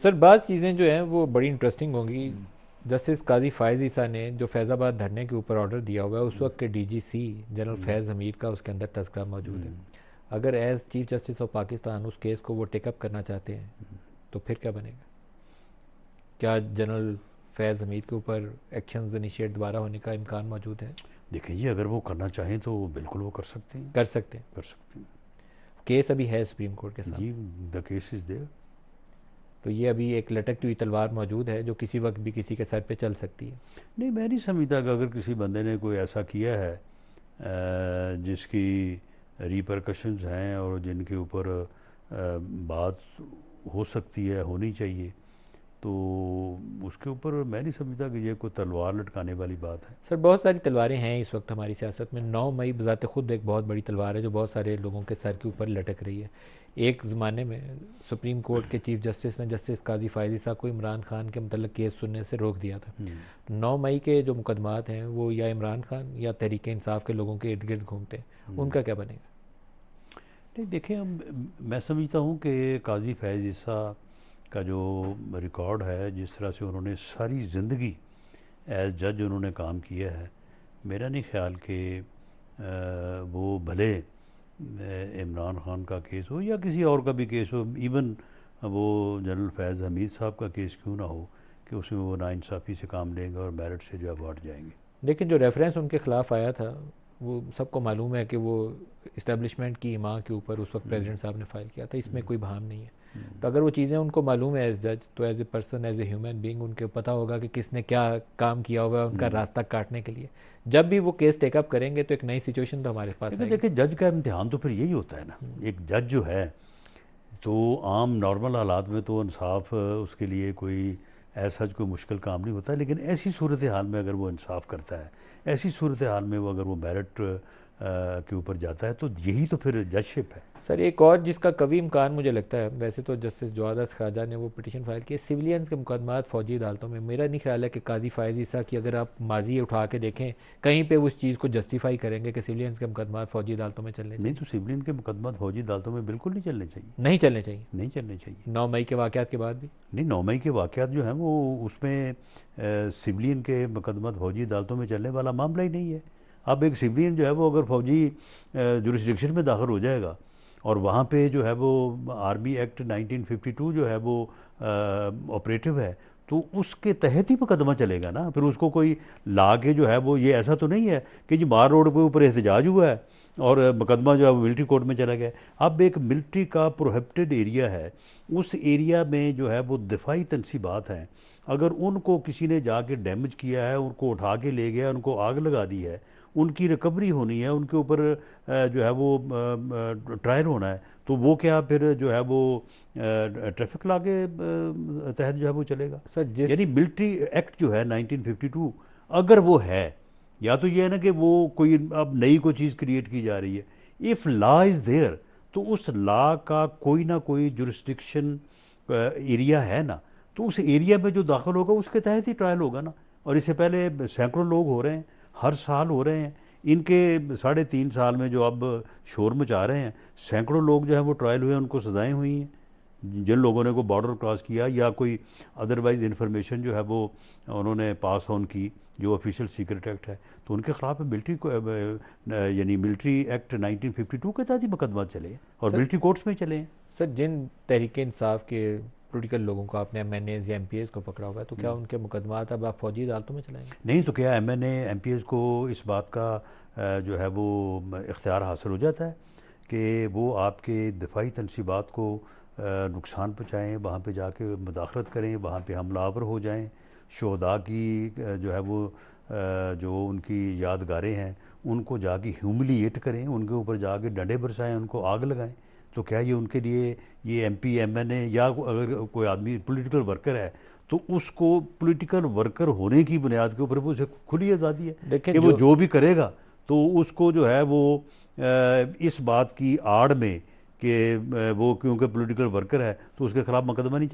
Sir बाज़ चीज़ें जो हैं वो बड़ी इंटरेस्टिंग होंगी। जस्टिस काजी फ़ायज़ ईसा ने जो फैज़ाबाद धरने के ऊपर ऑर्डर दिया हुआ है, उस वक्त के डीजीसी जनरल हम्म, फैज़ हमीद का उसके अंदर तस्करा मौजूद है। हम्म, अगर as chief justice of Pakistan उस केस को वो टेकअप करना चाहते हैं तो फिर क्या बनेगा? क्या जनरल फैज़ हमीद के ऊपर एक्शंस इनिशिएट दोबारा होने का इम्कान मौजूद है? देखिए जी, अगर वो करना चाहें तो बिल्कुल वो कर सकते हैं। कर सकते हैं। कर सकते हैं। केस अभी है सुप्रीम कोर्ट के जी, सामने। The case is there. तो ये अभी एक लटकती हुई तलवार मौजूद है जो किसी वक्त भी किसी के सर पे चल सकती है। नहीं, मैं नहीं समझता कि अगर किसी बंदे ने कोई ऐसा किया है जिसकी रिपरकशंस हैं और जिनके ऊपर बात हो सकती है, होनी चाहिए, तो उसके ऊपर मैं नहीं समझता कि ये कोई तलवार लटकाने वाली बात है। सर बहुत सारी तलवारें हैं इस वक्त हमारी सियासत में। 9 मई बज़ाते खुद एक बहुत बड़ी तलवार है जो बहुत सारे लोगों के सर के ऊपर लटक रही है। एक ज़माने में सुप्रीम कोर्ट के चीफ जस्टिस ने जस्टिस काजी फ़ायज़ ईसा को इमरान खान के मतलब केस सुनने से रोक दिया था। हम्म, 9 मई के जो मुकदमात हैं वो या इमरान खान या तहरीक इंसाफ के लोगों के इर्द गिर्द घूमते हैं, हम्म। उनका क्या बनेगा? नहीं, देखिए, मैं समझता हूँ कि काजी फैज़ ईसा का जो रिकॉर्ड है, जिस तरह से उन्होंने सारी ज़िंदगी एज जज उन्होंने काम किया है, मेरा नहीं ख्याल कि वो भले इमरान खान का केस हो या किसी और का भी केस हो, इवन वो जनरल फैज़ हमीद साहब का केस क्यों ना हो, कि उसमें वो नाइंसाफ़ी से काम लेंगे और मेरिट से जो है वो हट जाएंगे। लेकिन जो रेफरेंस उनके ख़िलाफ़ आया था वो सबको मालूम है कि वो इस्टेब्लिशमेंट की माँ के ऊपर उस वक्त हम्म, प्रेसिडेंट साहब ने फ़ाइल किया था, इसमें हम्म, कोई भाम नहीं है। हम्म, तो अगर वो चीज़ें उनको मालूम है एज जज, तो as a person, as a human being उनके पता होगा कि किसने क्या काम किया हुआ है उनका हम्म। रास्ता काटने के लिए। जब भी वो केस टेकअप करेंगे तो एक नई सिचुएशन तो हमारे पास लेकिन आएगी। देखिए, जज का इम्तिहान तो फिर यही होता है ना। एक जज जो है, तो आम नॉर्मल हालात में तो इंसाफ उसके लिए कोई ऐसा कोई मुश्किल काम नहीं होता, लेकिन ऐसी सूरत हाल में अगर वो इंसाफ करता है, ऐसी सूरत हाल में वो अगर वो मेरिट के ऊपर जाता है, तो यही तो फिर जजशिप है। सर एक और जिसका कभी इम्कान मुझे लगता है, वैसे तो जस्टिस जवादस खाजा ने वो पिटीशन फाइल की सिविलियंस के मुकदमात फौजी अदालतों में, मेरा नहीं ख्याल है कि काजी फ़ायज़ ईसा की अगर आप माजी उठा के देखें कहीं पे उस चीज़ को जस्टिफाई करेंगे कि सिविलियंस के मुकदमात फौजी अदालतों में चलने नहीं, चाहिए। तो सिविलियन के मुकदमा फौजी अदालतों में बिल्कुल नहीं चलने चाहिए। नहीं चलने चाहिए। नहीं चलने चाहिए। 9 मई के वाक़यात के बाद भी। नहीं, 9 मई के वाक़यात जो हैं वो, उसमें सिविलियन के मुकदमा फौजी अदालतों में चलने वाला मामला ही नहीं है। अब एक सिविलियन जो है वो अगर फौजी जुरिस्डिक्शन में दाखिल हो जाएगा और वहाँ पे जो है वो आर्मी एक्ट 1952 जो है वो ऑपरेटिव है, तो उसके तहत ही मुकदमा चलेगा ना। फिर उसको कोई ला के जो है वो, ये ऐसा तो नहीं है कि जी बाहर रोड के ऊपर एहतजाज हुआ है और मुकदमा जो है वो मिलिट्री कोर्ट में चला गया। अब एक मिलिट्री का प्रोहिबिटेड एरिया है, उस एरिया में जो है वो दिफाई तनसीबात हैं, अगर उनको किसी ने जाके डैमेज किया है, उनको उठा के ले गया, उनको आग लगा दी है, उनकी रिकवरी होनी है, उनके ऊपर जो है वो ट्रायल होना है, तो वो क्या फिर जो है वो ट्रैफिक लॉ के तहत जो है वो चलेगा। सर जिस यानी मिलिट्री एक्ट जो है 1952, अगर वो है, या तो ये है ना कि वो कोई अब नई कोई चीज़ क्रिएट की जा रही है। इफ़ लॉ इज़ देयर, तो उस लॉ का कोई ना कोई जुरिस्डिक्शन एरिया है ना, तो उस एरिया में जो दाखिल होगा उसके तहत ही ट्रायल होगा ना। और इससे पहले सैकड़ों लोग हो रहे हैं, हर साल हो रहे हैं। इनके 3.5 साल में जो अब शोर मचा रहे हैं, सैकड़ों लोग जो है वो ट्रायल हुए, उनको सज़ाएं हुई हैं। जिन लोगों ने को बॉर्डर क्रॉस किया या कोई अदरवाइज इन्फॉर्मेशन जो है वो उन्होंने पास ऑन की, जो ऑफिशियल सीक्रेट एक्ट है, तो उनके खिलाफ मिलिट्री को यानी मिलिट्री एक्ट 1952 के तहत ही मुकदमा चले और सर मिलिट्री कोर्ट्स में चले हैं। सर जिन तहरीक इंसाफ के पोलिटिकल लोगों को आपने एमएनएज या एमपीएज को पकड़ा हुआ है, तो क्या उनके मुकदमात अब आप फौजी अदालतों में चलाएंगे? नहीं, तो क्या एमएनए एमपीएस को इस बात का जो है वो इख्तियार हासिल हो जाता है कि वो आपके दिफाई तनसीबात को नुकसान पहुँचाएँ, वहाँ पे जाके मुदाखलत करें, वहाँ पे हमलावर हो जाएं, शोहदा की जो है वो जो उनकी यादगारें हैं उनको जाके ह्यूमिलिएट करें, उनके ऊपर जाके डंडे बरसाएं, उनको आग लगाएं। तो क्या ये उनके लिए, ये एमपी एमएनए या अगर कोई आदमी पॉलिटिकल वर्कर है, तो उसको पॉलिटिकल वर्कर होने की बुनियाद के ऊपर वो उसे खुली आज़ादी है देखें कि वो जो जो भी करेगा, तो उसको जो है वो इस बात की आड़ में कि वो क्योंकि पॉलिटिकल वर्कर है तो उसके खिलाफ मुकदमा नहीं चले।